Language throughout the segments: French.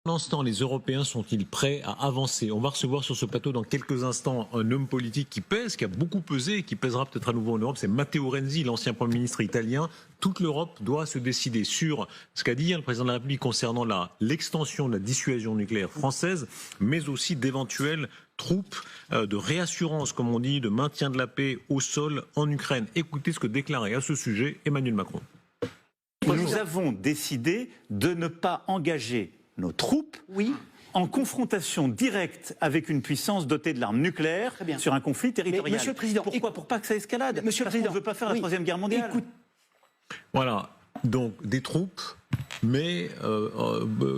Pour l'instant, les Européens sont-ils prêts à avancer? On va recevoir sur ce plateau dans quelques instants un homme politique qui pèse, qui a beaucoup pesé et qui pèsera peut-être à nouveau en Europe. C'est Matteo Renzi, l'ancien Premier ministre italien. Toute l'Europe doit se décider sur ce qu'a dit le président de la République concernant l'extension de la dissuasion nucléaire française, mais aussi d'éventuelles troupes de réassurance, comme on dit, de maintien de la paix au sol en Ukraine. Écoutez ce que déclarait à ce sujet Emmanuel Macron. Nous avons décidé de ne pas engager nos troupes en confrontation directe avec une puissance dotée de l'arme nucléaire sur un conflit territorial. Monsieur le Président, pourquoi? Pour pas que ça escalade. Monsieur le Président, on ne veut pas faire la Troisième Guerre mondiale. Voilà, donc des troupes, mais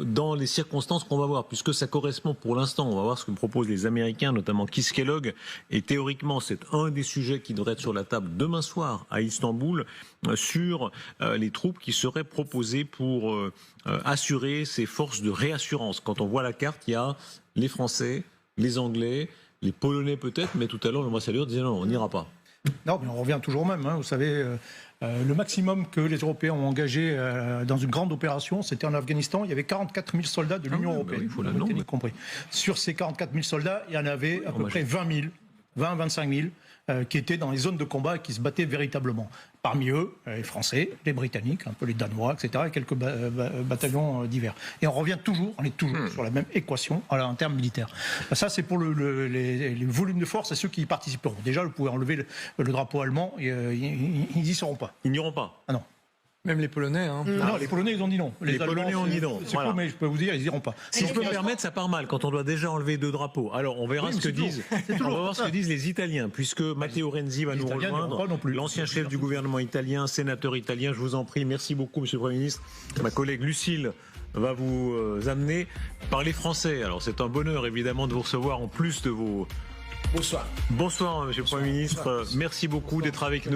dans les circonstances qu'on va voir, puisque ça correspond pour l'instant, on va voir ce que proposent les Américains, notamment Keith Kellogg, et théoriquement c'est un des sujets qui devrait être sur la table demain soir à Istanbul, sur les troupes qui seraient proposées pour assurer ces forces de réassurance. Quand on voit la carte, il y a les Français, les Anglais, les Polonais peut-être, mais tout à l'heure l'ambassadeur disait non, on n'ira pas. Non, mais on revient toujours au même. Vous savez, le maximum que les Européens ont engagé dans une grande opération, c'était en Afghanistan. Il y avait 44 000 soldats de l'Union européenne, Britanniques compris. Sur ces 44 000 soldats, il y en avait à peu près 25 000 qui étaient dans les zones de combat et qui se battaient véritablement. Parmi eux, les Français, les Britanniques, un peu les Danois, etc., et quelques bataillons divers. Et on est toujours sur la même équation en termes militaires. Ça, c'est pour les volumes de force et ceux qui y participeront. Déjà, vous pouvez enlever le drapeau allemand, ils n'y seront pas. Ils n'iront pas. Ah non. Même les Polonais. Hein. Non, les Polonais, ils ont dit non. Les Polonais ont dit non. C'est cool, mais je peux vous dire, ils n'iront pas. Si je peux me permettre, ça part mal quand on doit déjà enlever 2 drapeaux. Alors, on verra ce que disent les Italiens, puisque Matteo Renzi va nous rejoindre, l'ancien chef du gouvernement italien, sénateur italien. Je vous en prie, merci beaucoup, Monsieur le Premier ministre. Ma collègue Lucille va vous amener par les Français. Alors, c'est un bonheur, évidemment, de vous recevoir en plus de vos... Bonsoir. Bonsoir, Monsieur le Premier ministre. Merci beaucoup d'être avec nous.